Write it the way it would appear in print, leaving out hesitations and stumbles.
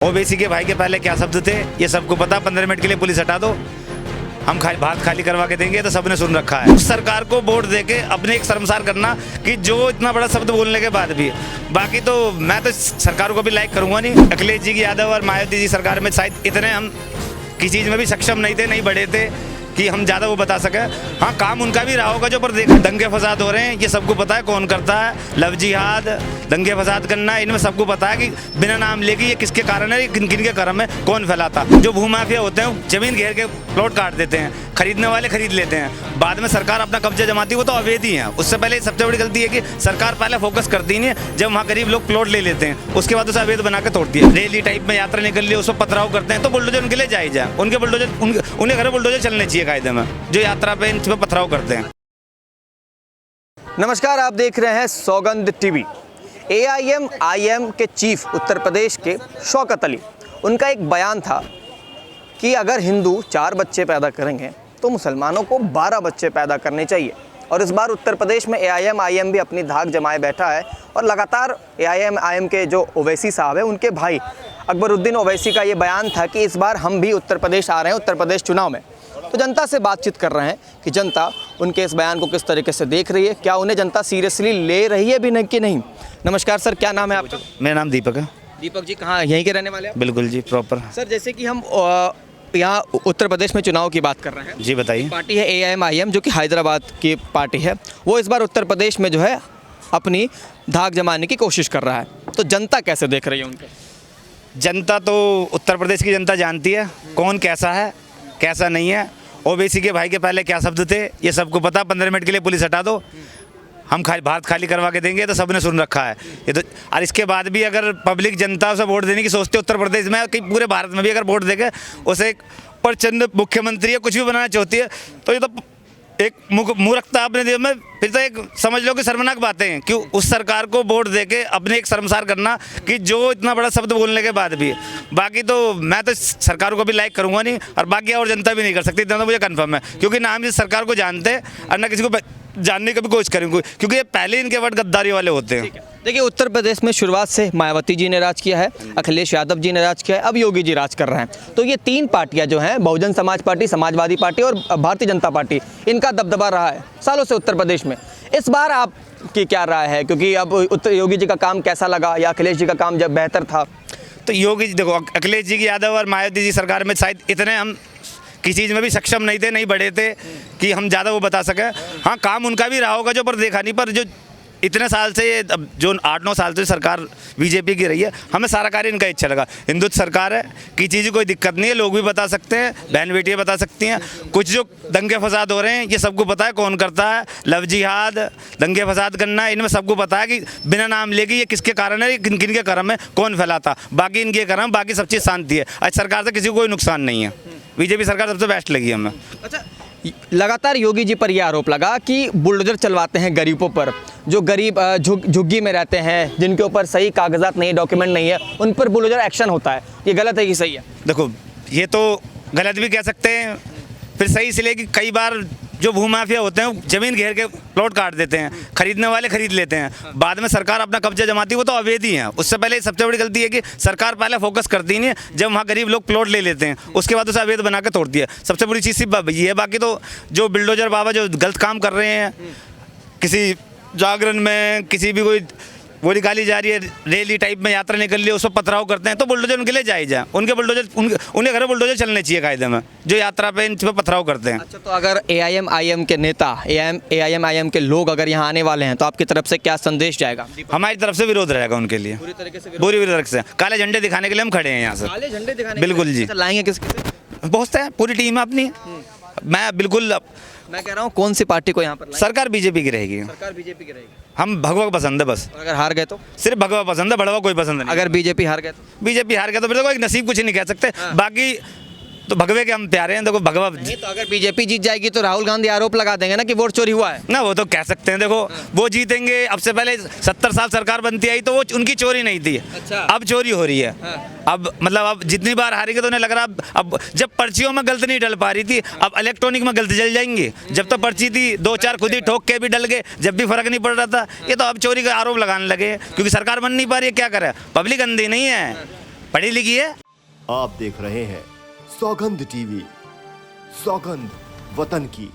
OBC के भाई के पहले क्या शब्द थे ये सबको पता। 15 मिनट के लिए पुलिस हटा दो, हम भात खाली करवा के देंगे, तो सबने सुन रखा है। उस सरकार को वोट देके अपने एक शर्मसार करना कि जो इतना बड़ा शब्द बोलने के बाद भी, बाकी तो मैं तो सरकार को भी लाइक करूंगा नहीं। अखिलेश जी की यादव और मायावती जी सरकार में शायद इतने हम किसी चीज़ में भी सक्षम नहीं थे, नहीं बढ़े थे कि हम ज़्यादा वो बता सकें। हाँ, काम उनका भी रहा होगा जो, पर देखा दंगे फसाद हो रहे हैं, ये सबको पता है कौन करता है। लव जिहाद, दंगे फसाद करना, इनमें सबको पता है कि बिना नाम लेके ये किसके कारण है, किन किन के कर्म है, कौन फैलाता। जो भूमाफिया होते हैं जमीन घेर के प्लॉट काट देते हैं, खरीदने वाले खरीद लेते हैं, बाद में सरकार अपना कब्जा जमाती है, वो तो अवैध ही है। उससे पहले सबसे बड़ी गलती है कि सरकार पहले फोकस करती नहीं है, जब वहाँ गरीब लोग प्लॉट ले लेते हैं उसके बाद उसे अवैध बना के तोड़ती है। रैली टाइप में यात्रा निकल ली, उसको पथराव करते हैं, तो बुलडोजर उनके लिए जायज है। उनके बुलडोजर उन्हें घर बुलडोजर चलने चाहिए कायदे में, जो यात्रा पे इन पर पथराव करते हैं। नमस्कार, आप देख रहे हैं सौगंध टीवी। AIM के चीफ उत्तर प्रदेश के शौकत अली, उनका एक बयान था कि अगर हिंदू 4 बच्चे पैदा करेंगे तो मुसलमानों को 12 बच्चे पैदा करने चाहिए। और इस बार उत्तर प्रदेश में AIM भी अपनी धाक जमाए बैठा है और लगातार AIM के जो ओवैसी साहब हैं उनके भाई अकबरुद्दीन ओवैसी का ये बयान था कि इस बार हम भी उत्तर प्रदेश आ रहे हैं उत्तर प्रदेश चुनाव में। तो जनता से बातचीत कर रहे हैं कि जनता उनके इस बयान को किस तरीके से देख रही है, क्या उन्हें जनता सीरियसली ले रही है भी नहीं कि नहीं। नमस्कार सर, क्या नाम है आपका? मेरा नाम दीपक है। दीपक जी, कहाँ यहीं के रहने वाले हैं? बिल्कुल जी, प्रॉपर। सर, जैसे कि हम यहाँ उत्तर प्रदेश में चुनाव की बात कर रहे हैं, जी बताइए। पार्टी है AIM जो कि हैदराबाद की पार्टी है, वो इस बार उत्तर प्रदेश में जो है अपनी धाक जमाने की कोशिश कर रहा है, तो जनता कैसे देख रही है उनके? जनता तो उत्तर प्रदेश की जनता जानती है कौन कैसा है कैसा नहीं है। ओबीसी के भाई के पहले क्या शब्द थे ये सबको पता। 15 मिनट के लिए पुलिस हटा दो, हम भात खाली करवा के देंगे, तो सबने सुन रखा है ये तो। और इसके बाद भी अगर पब्लिक जनता उसे वोट देने की सोचते उत्तर प्रदेश में, कि पूरे भारत में भी अगर वोट देके उसे एक प्रचंड मुख्यमंत्री या कुछ भी बनाना चाहती है, तो ये तो एक मूर्खता अपने दिल में, फिर तो एक समझ लो कि शर्मनाक बातें हैं कि उस सरकार को वोट देके अपने एक शर्मसार करना कि जो इतना बड़ा शब्द बोलने के बाद भी, बाकी तो मैं तो सरकार को भी लाइक करूंगा नहीं, और बाकी और जनता भी नहीं कर सकती, इतना तो मुझे कंफर्म है। क्योंकि ना हम इस सरकार को जानते हैं और ना किसी को जानने की भी कोशिश करेंगे, क्योंकि ये पहले इनके वर्ड गद्दारी वाले होते हैं। देखिए, उत्तर प्रदेश में शुरुआत से मायावती जी ने राज किया है, अखिलेश यादव जी ने राज किया है, अब योगी जी राज कर रहे हैं। तो ये 3 पार्टियां जो हैं, बहुजन समाज पार्टी, समाजवादी पार्टी और भारतीय जनता पार्टी, इनका दबदबा रहा है सालों से उत्तर प्रदेश में। इस बार आपकी क्या राय है? क्योंकि अब योगी जी का काम कैसा लगा या अखिलेश जी का काम जब बेहतर था? तो योगी जी, देखो अखिलेश जी की यादव और मायावती जी सरकार में शायद इतने हम किसी चीज़ में भी सक्षम नहीं थे, नहीं बढ़े थे कि हम ज़्यादा वो बता सकें। हाँ, काम उनका भी रहा होगा जो, पर देखा नहीं। पर जो इतने साल से ये जो 8-9 साल से सरकार बीजेपी की रही है, हमें सारा कार्य इनका अच्छा लगा। हिंदुत्व सरकार है, किसी चीज़ की कोई दिक्कत नहीं है, लोग भी बता सकते हैं, बहन बेटियाँ बता सकती हैं। कुछ जो दंगे फसाद हो रहे हैं ये सबको पता है कौन करता है। लव जिहाद, दंगे फसाद करना, इनमें सबको पता है कि बिना नाम लेके ये किसके कारण है, किन किन के कर्म है, कौन फैलाता। बाकी इनके कर्म, बाकी सब चीज़ शांति है। आज सरकार से किसी को कोई नुकसान नहीं है। बीजेपी सरकार सबसे बेस्ट लगी हमें। अच्छा, लगातार योगी जी पर यह आरोप लगा कि बुलडोजर चलवाते हैं गरीबों पर, जो गरीब झुग्गी में रहते हैं, जिनके ऊपर सही कागजात नहीं, डॉक्यूमेंट नहीं है, उन पर बुलडोजर एक्शन होता है। ये गलत है कि सही है? देखो, ये तो गलत भी कह सकते हैं, फिर सही इसलिए कि कई बार जो भूमाफिया होते हैं जमीन घेर के प्लॉट काट देते हैं, खरीदने वाले खरीद लेते हैं, बाद में सरकार अपना कब्जा जमाती है, वो तो अवैध ही है। उससे पहले सबसे बड़ी गलती है कि सरकार पहले फोकस करती नहीं है, जब वहाँ गरीब लोग प्लॉट ले लेते हैं उसके बाद उसे अवैध बना के तोड़ती है। सबसे बड़ी चीज़ सिर्फ ये है। बाकी तो जो बिल्डोजर बाबा जो गलत काम कर रहे हैं, किसी जागरण में किसी भी कोई वो निकाली जा रही है, रैली टाइप में यात्रा निकल ली, उसको पथराव करते हैं, तो बुलडोजर उनके लिए जायज है। उनके बुलडोजर उन्हें घर बुलडोजर चलने चाहिए कायदे में, जो यात्रा पे इन पर पथराव करते हैं। अच्छा, तो अगर AIM के नेता, AIM के लोग अगर यहाँ आने वाले हैं, तो आपकी तरफ से क्या संदेश जाएगा? हमारी तरफ से विरोध रहेगा उनके लिए, पूरी तरीके से पूरी तरह से। काले झंडे दिखाने के लिए हम खड़े हैं यहाँ से। काले झंडे दिखाने? बिल्कुल जी। लाएंगे किसके? बहुत है, पूरी टीम है अपनी। मैं बिल्कुल, मैं कह रहा हूँ कौन सी पार्टी को यहाँ पर लाएंगे? सरकार बीजेपी की रहेगी। सरकार बीजेपी की रहेगी। हम भगवा पसंद है बस। अगर हार गए तो? सिर्फ भगवा पसंद है, बढ़वा कोई पसंद नहीं। अगर बीजेपी हार गए तो? बीजेपी हार गया तो फिर तो कोई नसीब कुछ नहीं कह सकते। बाकी तो भगवे के हम प्यारे हैं। देखो भगवा नहीं, तो अगर बीजेपी जीत जाएगी तो राहुल गांधी आरोप लगा देंगे ना कि वोट चोरी हुआ है ना, वो तो कह सकते हैं। देखो वो जीतेंगे, अब से पहले 70 साल सरकार बनती आई तो वो उनकी चोरी नहीं थी। अच्छा। अब चोरी हो रही है। अब मतलब अब जितनी बार हारेंगे तो उन्हें लग रहा अब जब पर्चियों में गलत नहीं डल पा रही थी, अब इलेक्ट्रॉनिक में गलत जल जाएंगे। जब तो पर्ची थी 2-4 खुद ही ठोक के भी डल गए, जब भी फर्क नहीं पड़ रहा था। ये तो अब चोरी का आरोप लगाने लगे क्योंकि सरकार बन नहीं पा रही है। क्या करे, पब्लिक अंधी नहीं है। पढ़ी लिखी है। आप देख रहे हैं सौगंध टीवी, सौगंध वतन की।